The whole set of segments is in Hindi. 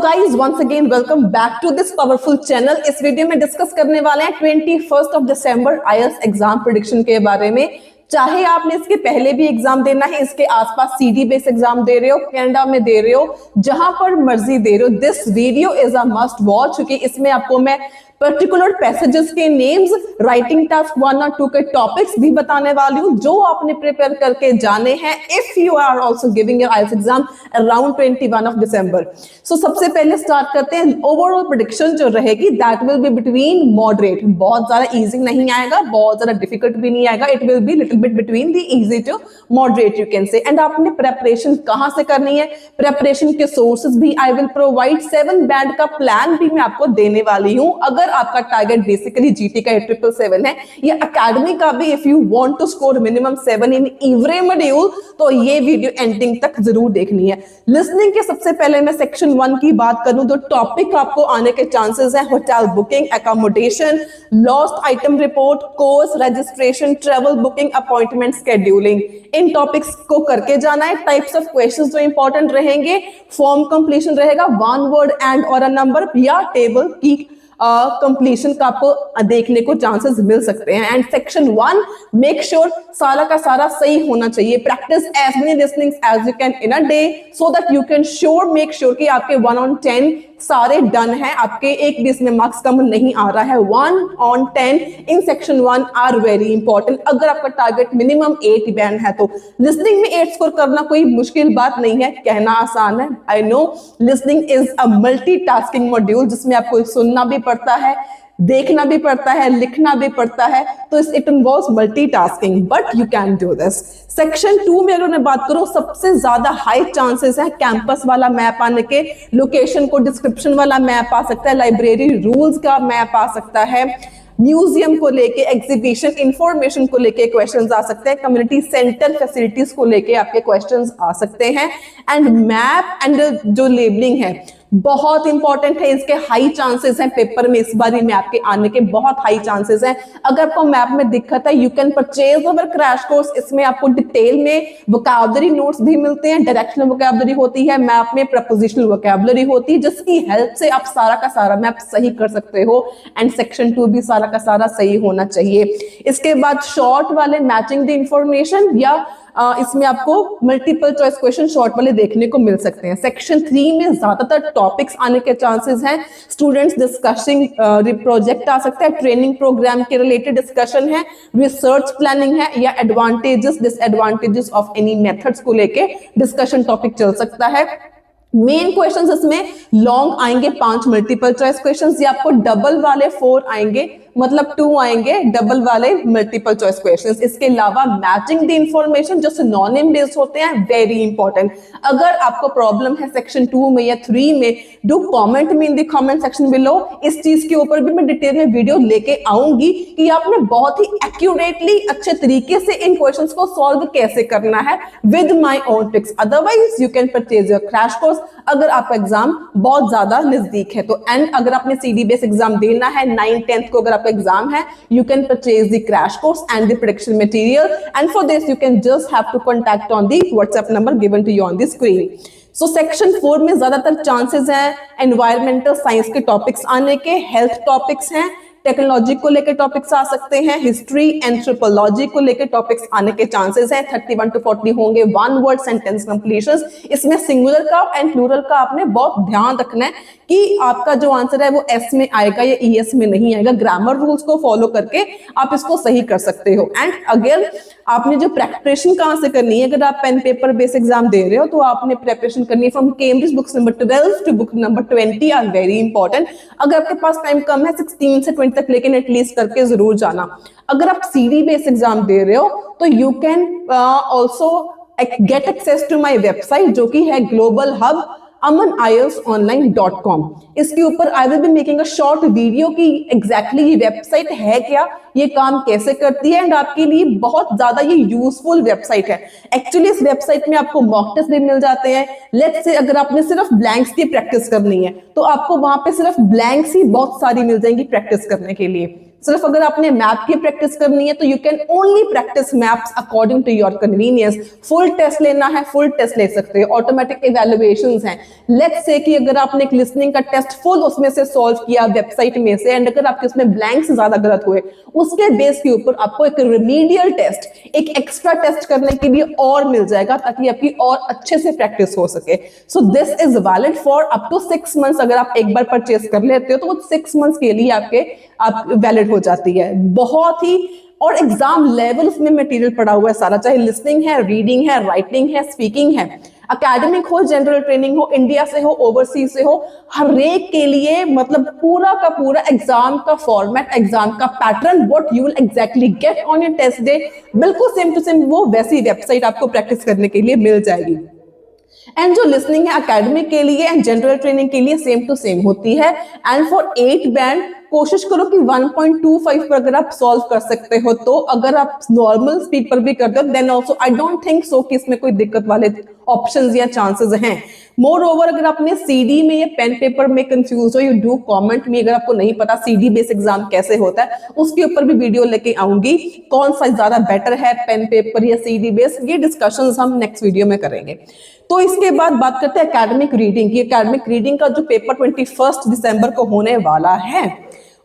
Guys once again welcome back to this powerful channel. इस वीडियो में डिस्कस करने वाले हैं 21 दिसंबर आईएलटीएस एग्जाम प्रेडिक्शन के बारे में। चाहे आपने इसके पहले भी एग्जाम देना है, इसके आसपास सीडी बेस एग्जाम दे रहे हो, कनाडा में दे रहे हो, जहां पर मर्जी दे रहे हो, this video is a must watch, क्योंकि इसमें आपको मैं पर्टिकुलर पैसेजेस के नेम्स, राइटिंग टास्क 1 और 2 के टॉपिक्स भी बताने वाली हूं जो आपने प्रिपेयर करके जाने हैं if you are also giving your IELTS exam around 21 December. So सबसे पहले स्टार्ट करते हैं। ओवरऑल प्रेडिक्शन जो रहेगी that will be between moderate, बहुत ज्यादा इजी नहीं आएगा, बहुत ज्यादा डिफिकल्ट भी नहीं आएगा, it will be little bit between the easy to moderate you can say. And आपने प्रेपरेशन कहां से करनी है, प्रेपरेशन के सोर्सेज भी आई विल प्रोवाइड, 7 बैंड का प्लान भी मैं आपको देने वाली हूं। अगर आपका टारगेट बेसिकली जीटी का 777 है या एकेडमी का भी, if you want to score minimum 7 in every module, तो ये वीडियो एंडिंग तक जरूर देखनी है। लिसनिंग के सबसे पहले मैं सेक्शन 1 की बात करूं तो टॉपिक आपको आने के चांसेस हैं hotel booking, accommodation, lost item report, course registration, travel booking, appointment scheduling. इन टॉपिक्स को करके जाना है। टाइप्स ऑफ क्वेश्चंस जो इंपॉर्टेंट रहेंगे, फॉर्म कंप्लीशन रहेगा, 1 वर्ड एंड और अ नंबर, या टेबल की कंप्लीशन का आपको देखने को चांसेस मिल सकते हैं। एंड सेक्शन 1 मेक श्योर सारा का सारा सही होना चाहिए। Practice as many listenings as you can in a day so that you can make sure कि आपके 1 on 10 सारे डन है, आपके एक भी इसमें मार्क्स कम नहीं आ रहा है। 1 on 10 in section 1 are very important. अगर आपका टारगेट मिनिमम 8 बैंड है तो लिसनिंग में 8 स्कोर करना कोई मुश्किल बात नहीं है, कहना आसान है। I know listening is a multitasking module जिसमें आपको सुनना भी पड़ता है, देखना भी पड़ता है, लिखना भी पड़ता है, तो it involves multitasking, but you can do this. Section 2 में अगर मैं बात करूं, सबसे ज्यादा हाई चांसेस है कैंपस वाला मैप आने के, लोकेशन को डिस्क्रिप्शन वाला मैप आ सकता है, लाइब्रेरी रूल्स का मैप आ सकता है, म्यूजियम को लेके, एग्जीबिशन इंफॉर्मेशन को लेके क्वेश्चंस आ सकते हैं, कम्युनिटी सेंटर फैसिलिटीज को लेके आपके क्वेश्चंस आ सकते हैं। एंड मैप एंड जो लेबलिंग है बहुत इंपॉर्टेंट है, इसके हाई चांसेस हैं पेपर में इस बारी मैप के आने के, बहुत हाई चांसेस हैं। अगर आपको मैप में दिक्कत है, you can purchase our crash course. इसमें आपको डिटेल में वोकैबुलरी नोट्स भी मिलते हैं, डायरेक्शनल वोकैबुलरी होती है मैप में, प्रपोजिशनल वोकैबुलरी होती है, जिसकी हेल्प से आप सारा का सारा मैप सही कर सकते हो। एंड सेक्शन 2 भी सारा का सारा सही होना चाहिए। इसके बाद शॉर्ट वाले मैचिंग द इंफॉर्मेशन, या इसमें आपको मल्टीपल चॉइस क्वेश्चन शॉर्ट वाले देखने को मिल सकते हैं। सेक्शन 3 में ज्यादातर टॉपिक्स आने के चांसेस हैं। स्टूडेंट्स डिस्कसिंग प्रोजेक्ट आ सकता है, ट्रेनिंग प्रोग्राम के रिलेटेड डिस्कशन है, रिसर्च प्लानिंग है, या advantages disadvantages of any methods को लेके डिस्कशन टॉपिक चल सकता है। मेन क्वेश्चंस इसमें लॉन्ग आएंगे 5 मल्टीपल चॉइस क्वेश्चंस, या आपको डबल वाले 4 आएंगे, मतलब 2 आएंगे डबल वाले मल्टीपल चॉइस क्वेश्चंस। इसके अलावा मैचिंग द इंफॉर्मेशन जो सिनोनिम बेस्ड होते हैं, वेरी इंपॉर्टेंट। अगर आपको प्रॉब्लम है सेक्शन 2 में या 3 में, do comment me in the comment section below. इस चीज के ऊपर भी मैं डिटेल में वीडियो लेके आऊंगी कि आपने बहुत ही एक्यूरेटली अच्छे तरीके से इन क्वेश्चंस को सॉल्व कैसे करना है with my own tricks. Otherwise you can purchase your crash course अगर आपका एग्जाम बहुत ज्यादा नजदीक है तो। एंड अगर आपने सीडी बेस एग्जाम देना है 9th 10th को, अगर आपका एग्जाम है, you can purchase the crash course and the prediction material, and for this you can just have to contact on the WhatsApp number given to you on the screen. So section 4 में ज्यादातर चांसेस हैं एनवायरमेंटल साइंस के टॉपिक्स आने के, हेल्थ टॉपिक्स हैं, टेक्नोलॉजी को लेकर टॉपिक्स आ सकते हैं, हिस्ट्री एंथ्रोपोलॉजी को लेकर टॉपिक्स आने के चांसेस हैं। 31 to 40 होंगे 1 word सेंटेंस कंप्लीशंस। इसमें सिंगुलर का एंड प्लूरल का आपने बहुत ध्यान रखना है कि आपका जो आंसर है वो एस में आएगा या ईएस में नहीं आएगा। ग्रामर रूल्स को फॉलो करके आप इसको सही कर सकते हो। एंड अगर आपने जो प्रेपरेशन कहां से करनी है, अगर आप पेन पेपर बेस एग्जाम दे रहे हो तो आपने प्रेपरेशन करनी है from Cambridge books number 12 to book number 20 are very important. अगर आपके पास टाइम कम है 16 से 20 तक, लेकिन एटलीस्ट करके जरूर जाना। अगर आप सीडी बेस एग्जाम दे रहे हो तो you can also get access to my website जो कि है ग्लोबल हब amanieltsonline.com। इसके ऊपर I will be making a short video कि एग्जैक्टली ये वेबसाइट है क्या, ये काम कैसे करती है, एंड आपके लिए बहुत ज्यादा ये यूजफुल वेबसाइट है। एक्चुअली इस वेबसाइट में आपको मॉक टेस्ट भी मिल जाते हैं। लेट्स से अगर आपने सिर्फ ब्लैंक्स की प्रैक्टिस करनी है तो आपको वहां पे सिर्फ ब्लैंक्स ही बहुत सारी मिल जाएंगी प्रैक्टिस करने के लिए। सिर्फ अगर आपने मैप की प्रैक्टिस करनी है तो you can only practice maps according to your convenience. Full test लेना है, फुल टेस्ट ले सकते हो, ऑटोमेटिक इवैल्यूएशंस हैं। लेट्स से कि अगर आपने एक लिसनिंग का टेस्ट फुल उसमें से सॉल्व किया वेबसाइट में से, एंड अगर आपके उसमें ब्लैंक्स ज्यादा गलत हुए, उसके बेस के ऊपर आपको एक रिमीडियल टेस्ट, एक एक्स्ट्रा टेस्ट करने के लिए और मिल जाएगा, ताकि आपकी और अच्छे से प्रैक्टिस हो सके। So this is valid for up to 6 months. अगर आप एक बार परचेस कर लेते हो तो वो 6 मंथ्स के लिए आप वैलिड हो जाती है। बहुत ही, और एग्जाम लेवल उसमें मटेरियल पड़ा हुआ है सारा, चाहे लिसनिंग है, रीडिंग है, राइटिंग है, स्पीकिंग है, एकेडमिक हो, जनरल ट्रेनिंग हो, इंडिया से हो, ओवरसीज से हो, हर एक के लिए मतलब पूरा का पूरा एग्जाम का फॉर्मेट, एग्जाम का pattern, what you will exactly get on your test day, बिल्कुल सेम टू सेम वो वैसी वेबसाइट आपको प्रैक्टिस करने के लिए मिल जाएगी। एंड जो लिसनिंग है एकेडमिक के लिए एंड जनरल ट्रेनिंग के लिए सेम टू सेम होती है। एंड फॉर 8 बैंड कोशिश करो कि 1.25 पर अगर आप सॉल्व कर सकते हो तो, अगर आप नॉर्मल स्पीड पर भी करते हो then also I don't think so कि इसमें कोई दिक्कत वाले ऑप्शंस या चांसेस हैं। मोर ओवर, अगर आपने सीडी में या पेन पेपर में कंफ्यूज हो, यू डू कमेंट में। अगर आपको नहीं पता सीडी बेस एग्जाम कैसे होता है, उसके ऊपर भी वीडियो लेके आऊंगी, कौन सा ज्यादा बेटर है, पेन पेपर या सीडी बेस, ये डिस्कशंस हम नेक्स्ट वीडियो में करेंगे। तो इसके बाद बात करते हैं एकेडमिक रीडिंग की। एकेडमिक रीडिंग का जो पेपर 21 दिसंबर को होने वाला है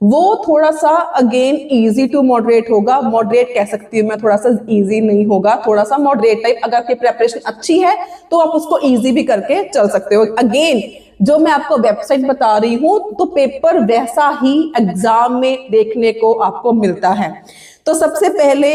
वो थोड़ा सा अगेन इजी टू मॉडरेट होगा। मॉडरेट कह सकती हूँ मैं, थोड़ा सा इजी नहीं होगा, थोड़ा सा मॉडरेट टाइप। अगर आपकी प्रेपरेशन अच्छी है तो आप उसको इजी भी करके चल सकते हो। अगेन जो मैं आपको वेबसाइट बता रही हूं तो पेपर वैसा ही एग्जाम में देखने को आपको मिलता है। तो सबसे पहले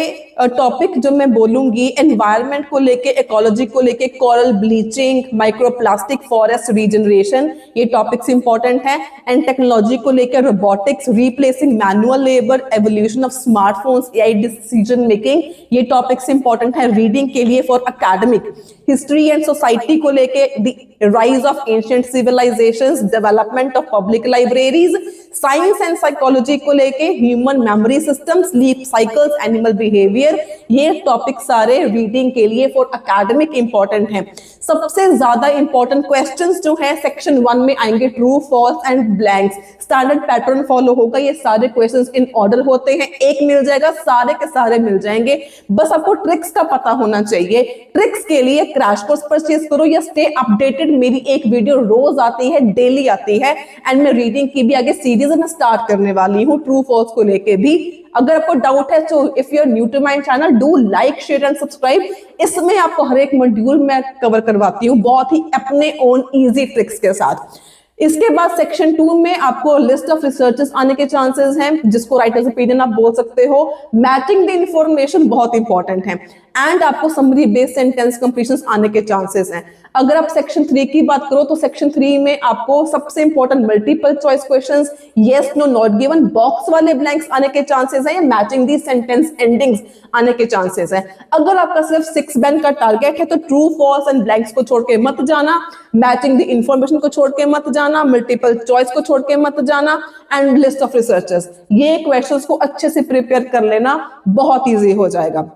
टॉपिक जो मैं बोलूंगी एनवायरनमेंट को लेके, इकोलॉजी को लेके, coral bleaching, microplastic, forest regeneration, ये टॉपिक्स इंपॉर्टेंट हैं। एंड टेक्नोलॉजी को लेकर robotics, replacing manual labour, evolution of smartphones, AI decision making, ये टॉपिक्स इंपॉर्टेंट है रीडिंग के लिए for academic. History and society को लेके the rise of ancient civilisations, development of public libraries, science and psychology को लेके human memory system, sleep cycles, animal behaviour, ये टॉपिक सारे रीडिंग के लिए फॉर एकेडमिक इंपॉर्टेंट हैं। सबसे ज्यादा इंपॉर्टेंट क्वेश्चंस जो है सेक्शन 1 में आएंगे, true, false and blanks. Standard pattern follow होगा, ये सारे क्वेश्चंस इन ऑर्डर होते हैं, एक मिल जाएगा, सारे के सारे मिल जाएंगे। बस आपको ट्रिक्स का पता होना चाहिए। ट्रिक्स के लिए क्रैश कोर्स परचेज करो या स्टे अपडेटेड। मेरी एक वीडियो रोज आती है, डेली आती है, एंड मैं रीडिंग की भी आगे सीरीज में स्टार्ट करने वाली हूँ, ट्रू फॉल्स को लेके भी। अगर आपको डाउट है तो if you are new to my channel do like, share and subscribe. इसमें आपको हर एक मॉड्यूल मैं कवर करवाती हूँ बहुत ही अपने ओन इजी ट्रिक्स के साथ। इसके बाद सेक्शन 2 में आपको लिस्ट ऑफ रिसर्चेस आने के चांसेस हैं, जिसको राइटर्स ओपिनियन आप बोल सकते हो। मैचिंग द इंफॉर्मेशन बहुत इंपॉर्टेंट है। एंड आपको समरी बेस्ड सेंटेंस कंप्लीशंस आने के चांसेस हैं। अगर आप सेक्शन 3 की बात करो तो सेक्शन 3 में आपको सबसे important multiple choice questions, yes no not given, box वाले ब्लैंक्स आने के चांसेस हैं, या मैचिंग दी सेंटेंस एंडिंग्स आने के चांसेस हैं। अगर आपका सिर्फ 6 बैंड का टारगेट है तो ट्रू, फॉल्स एंड ब्लैंक्स को छोड़ के मत जाना, मैचिंग द इंफॉर्मेशन को छोड़ के मत जाना, मल्टीपल चॉइस को छोड़ के मत जाना, एंड लिस्ट ऑफ रिसर्चर्स, ये क्वेश्चंस को अच्छे से प्रिपेयर कर लेना, बहुत ईजी हो जाएगा।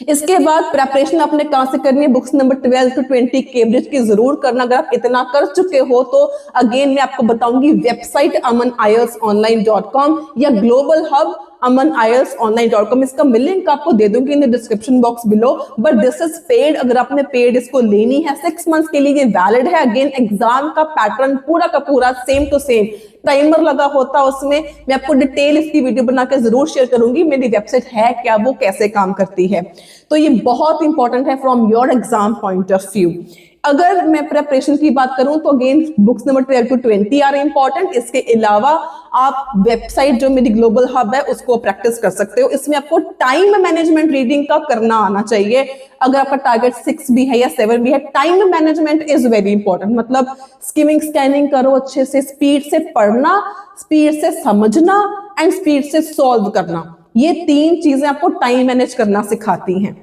इसके बाद प्रेपरेशन आपने कहां से करनी है, बुक्स नंबर 12 to 20 कैम्ब्रिज की जरूर करना। अगर आप इतना कर चुके हो तो अगेन मैं आपको बताऊंगी वेबसाइट amanieltsonline.com या ग्लोबल हब amanieltsonline.com, इसका मैं लिंक आपको दे दूंगी in the description box below. But this is paid, अगर आपने पेड इसको लेनी है 6 मंथ्स के लिए ये वैलिड है। अगेन एग्जाम का पैटर्न पूरा का पूरा सेम टू सेम, टाइमर लगा होता है उसमें। मैं आपको डिटेल इसकी वीडियो बना के जरूर शेयर करूंगी, मेरी वेबसाइट है क्या, वो कैसे काम करती है। तो ये बहुत इंपॉर्टेंट है from your exam point of view. अगर मैं प्रेपरेशन की बात करूं तो again books number 12 to 20 are important. इसके अलावा आप वेबसाइट जो मेरी ग्लोबल हब है उसको प्रैक्टिस कर सकते हो। इसमें आपको टाइम मैनेजमेंट रीडिंग का करना आना चाहिए। अगर आपका टारगेट 6 भी है या 7 भी है, time management is very important. मतलब स्किमिंग, स्कैनिंग करो अच्छे से, स्पीड से पढ़ना, स्पीड से समझना एंड स्पीड से सॉल्व करना, ये 3 चीजें आपको टाइम मैनेज करना सिखाती हैं।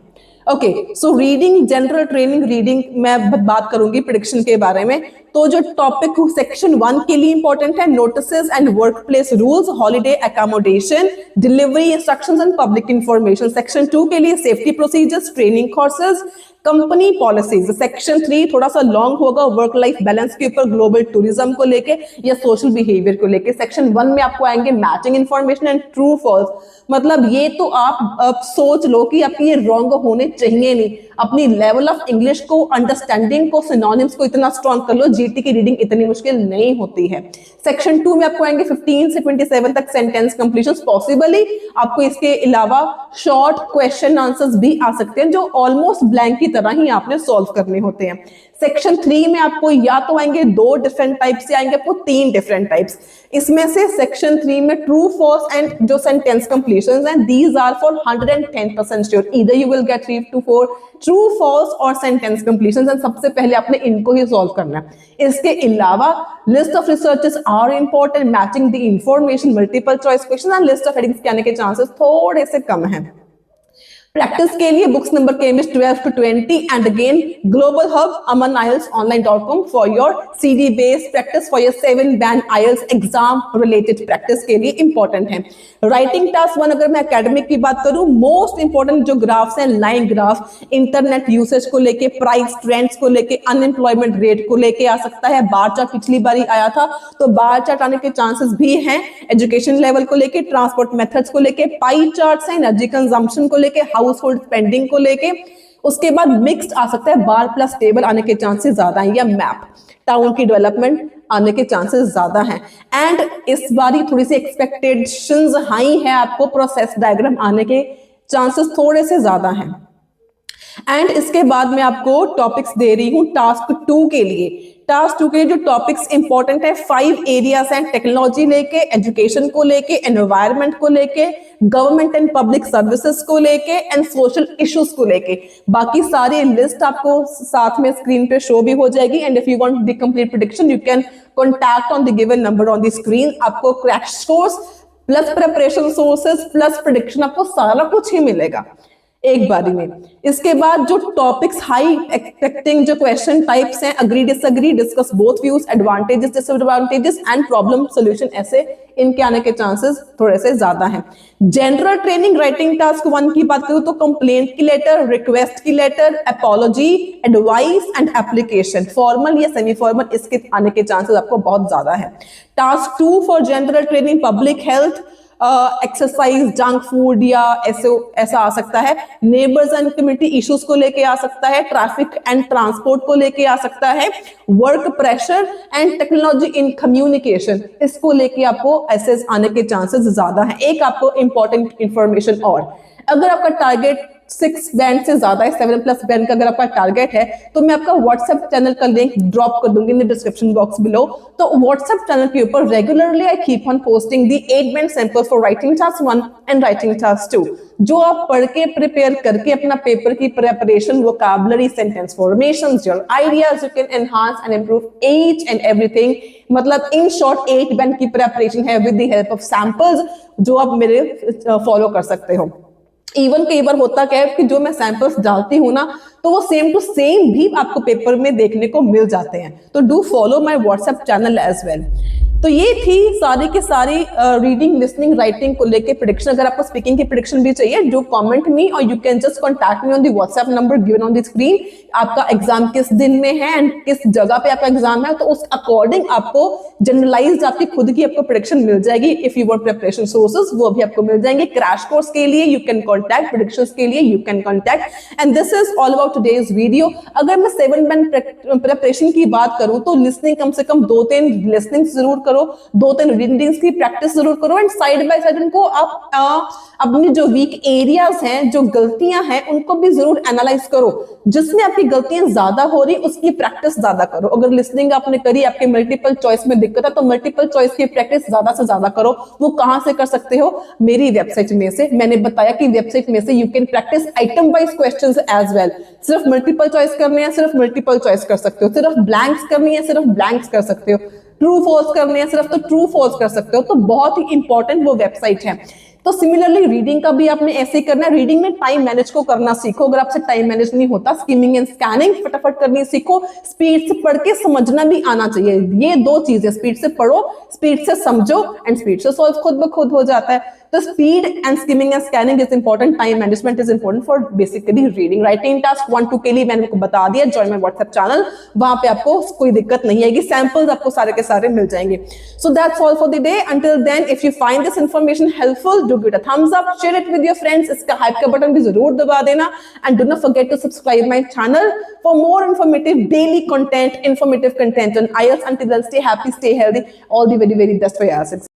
Okay, so reading, general training reading मैं बात करूंगी प्रेडिक्शन के बारे में। तो जो टॉपिक सेक्शन 1 के लिए इंपॉर्टेंट है, notices and work place rules, holiday accommodation, delivery instructions and public information. Section 2 के लिए safety procedures, training courses, company policies. Section 3 थोड़ा सा लॉन्ग होगा, वर्क लाइफ बैलेंस के ऊपर, ग्लोबल टूरिज्म को लेके या सोशल बिहेवियर को लेके। सेक्शन 1 में आपको आएंगे matching information and true false. मतलब ये तो आप सोच लो कि आपकी ये रॉन्ग होने चाहिए नहीं। अपनी लेवल ऑफ इंग्लिश को, अंडरस्टैंडिंग को, सिनोनिम्स को इतना स्ट्रॉन्ग कर लो, जीटी की रीडिंग इतनी मुश्किल नहीं होती है। सेक्शन 2 में आपको आएंगे 15 से 27 तक सेंटेंस कंप्लीशन। पॉसिबली आपको इसके अलावा शॉर्ट क्वेश्चन आंसर्स भी आ सकते हैं जो ऑलमोस्ट ब्लैंक की तरह ही आपने सॉल्व करने होते हैं। सेक्शन 3 में आपको या तो आएंगे 2 डिफरेंट टाइप्स से आएंगे आपको 3 डिफरेंट टाइप्स। इसमें से सेक्शन 3 में ट्रू फॉल्स एंड जो सेंटेंस कंप्लीशंस हैं, these are for 110% sure, either you will get 3 to 4 true false और सेंटेंस कंप्लीशंस, एंड सबसे पहले आपने इनको ही सॉल्व करना है। इसके अलावा list of researches are important, matching the information, multiple choice question and list of headings के आने के चांसेस थोड़े से कम हैं। प्रैक्टिस के लिए books number chemist 12 to 20 and again global hub amanielsonline.com for your CD based practice for your 7 band IELTS exam related practice के लिए इंपॉर्टेंट है। राइटिंग टास्क 1 अगर मैं एकेडमिक की बात करूं, मोस्ट इंपॉर्टेंट जो ग्राफ्स हैं, लाइन ग्राफ, इंटरनेट यूसेज को लेके, प्राइस ट्रेंड्स को लेके, अनएम्प्लॉयमेंट रेट को लेके आ सकता है। बार चार्ट पिछली बारी आया था तो बार चार्ट आने के चांसेस भी हैं। एजुकेशन लेवल को लेके, ट्रांसपोर्ट मेथड्स को लेके, पाई चार्ट्स हैं, एनर्जी कंजम्पशन को लेके, हाउस होल्ड स्पेंडिंग को लेके। उसके बाद मिक्स्ड आ सकता है, बार प्लस टेबल आने के चांसेस ज्यादा हैं, या मैप, टाउन की डेवलपमेंट आने के चांसेस ज्यादा हैं। एंड इस बारी थोड़ी सी एक्सपेक्टेशंस हाई है, आपको प्रोसेस डायग्राम आने के चांसेस थोड़े से ज्यादा हैं। एंड इसके बाद मैं आपको टॉपिक्स दे रही हूं टास्क 2 के लिए। टास्क 2 के लिए जो टॉपिक्स इंपॉर्टेंट है, 5 एरियाज हैं, टेक्नोलॉजी लेके, एजुकेशन को लेके, एनवायरनमेंट को लेके, गवर्नमेंट एंड पब्लिक सर्विसेज को लेके एंड सोशल इश्यूज को लेके। बाकी सारी लिस्ट आपको साथ में स्क्रीन पे शो भी हो जाएगी। And if you want the complete prediction you can contact on the given number on the screen. आपको crash course plus preparation sources plus prediction, आपको सारा कुछ ही मिलेगा एक बारी में। इसके बाद जो टॉपिक्स हाई एक्सपेक्टिंग जो क्वेश्चन टाइप्स हैं, agree disagree, discuss both views, advantages disadvantages and problem solution, ऐसे इनके आने के चांसेस थोड़े से ज्यादा हैं। जनरल ट्रेनिंग राइटिंग टास्क 1 की बात करूं तो कंप्लेंट की लेटर, रिक्वेस्ट की letter, apology, advice and application, formal या सेमी फॉर्मल, इसके आने के चांसेस आपको बहुत ज्यादा है। Task 2 for general training public health, exercise, junk food या ऐसा आ सकता है। नेबर्स एंड कम्युनिटी इश्यूज को लेके आ सकता है। ट्रैफिक एंड ट्रांसपोर्ट को लेके आ सकता है। Work pressure and technology in communication, इसको लेके आपको ऐसे आने के चांसेस ज्यादा हैं। एक आपको इंपॉर्टेंट इंफॉर्मेशन और, अगर आपका टारगेट 6 बैंड से ज्यादा है, 7+ बैंड का अगर आपका टारगेट है, तो मैं आपका व्हाट्सएप चैनल का लिंक ड्रॉप कर दूंगी in the description box below. तो व्हाट्सएप चैनल के ऊपर regularly I keep on posting the 8 band samples for writing task 1 and writing task 2, जो आप पढ़ के प्रिपेयर करके अपना पेपर की preparation, vocabulary, sentence formations, your ideas, you can enhance and improve each and everything. मतलब इन शॉर्ट 8 बैंड की प्रिपरेशन है with the help of samples, जो आप मेरे फॉलो कर सकते हो। इवन कई बार होता क्या है कि जो मैं सैंपल्स डालती हूँ ना, तो वो सेम टू सेम भी आपको पेपर में देखने को मिल जाते हैं। तो do follow my WhatsApp channel as well. तो ये थी सारी की सारी रीडिंग, लिसनिंग, राइटिंग को लेके प्रेडिक्शन। अगर आपको स्पीकिंग की प्रेडिक्शन भी चाहिए, डू कमेंट मी और you can just contact me on the WhatsApp number given on the screen. आपका एग्जाम किस दिन में है एंड किस जगह पे आपका एग्जाम है, तो उस अकॉर्डिंग आपको जनरलाइज्ड आपकी खुद की आपको प्रेडिक्शन मिल जाएगी। If you want preparation sources, वो भी आपको मिल जाएंगे। क्रैश कोर्स के लिए यू कैन कॉन्टैक्ट, प्रेडिक्शंस के लिए you can contact. And this is all about today's video. अगर मैं 7 बैंड प्रिपरेशन की बात करूं तो लिसनिंग कम से कम 2-3 लिसनिंग जरूर करो, 2-3 रीडिंग्स की प्रैक्टिस जरूर करो एंड साइड बाय साइड उनको आप अपनी जो वीक एरियाज हैं, जो गलतियां हैं, उनको भी जरूर एनालाइज करो। जिसमें आपकी गलतियां ज्यादा हो रही, उसकी प्रैक्टिस ज्यादा करो। अगर लिसनिंग आपने करी, आपके मल्टीपल चॉइस में दिक्कत है, तो मल्टीपल चॉइस की प्रैक्टिस ज्यादा से ज्यादा करो। वो कहां से कर सकते हो? मेरी वेबसाइट में से। मैंने बताया कि वेबसाइट में से you can practice item wise questions as well. सिर्फ मल्टीपल चॉइस करने हैं, सिर्फ मल्टीपल चॉइस कर सकते हो। सिर्फ ब्लैंक्स करनी है, सिर्फ ब्लैंक्स कर सकते हो। ट्रू फॉल्स करने हैं सिर्फ, तो ट्रू फॉल्स कर सकते हो। तो बहुत ही इंपॉर्टेंट वो वेबसाइट है। तो सिमिलरली रीडिंग का भी आपने ऐसे ही करना है। रीडिंग में टाइम मैनेज को करना सीखो। अगर आपसे टाइम मैनेज नहीं होता, स्किमिंग एंड स्कैनिंग फटाफट करनी सीखो। स्पीड से पढ़ के समझना भी आना चाहिए। ये दो चीजें, स्पीड से पढ़ो, स्पीड से समझो एंड स्पीड से सॉल्व खुद ब खुद हो जाता है। तो speed and skimming and scanning is important, time management is important for basically reading. Writing task 1 2 के लिए मैंने आपको बता दिया, जॉइन माय व्हाट्सएप चैनल, वहां पे आपको कोई दिक्कत नहीं आएगी, सैंपल्स आपको सारे के सारे मिल जाएंगे। So that's all for the day. Until then if you find this information helpful, do give it a thumbs up, share it with your friends, इसका हाइप का बटन भी जरूर दबा देना and do not forget to subscribe my channel for more informative daily content, informative content on IELTS. Until then, stay happy, stay healthy, all the very, very best for your IELTS.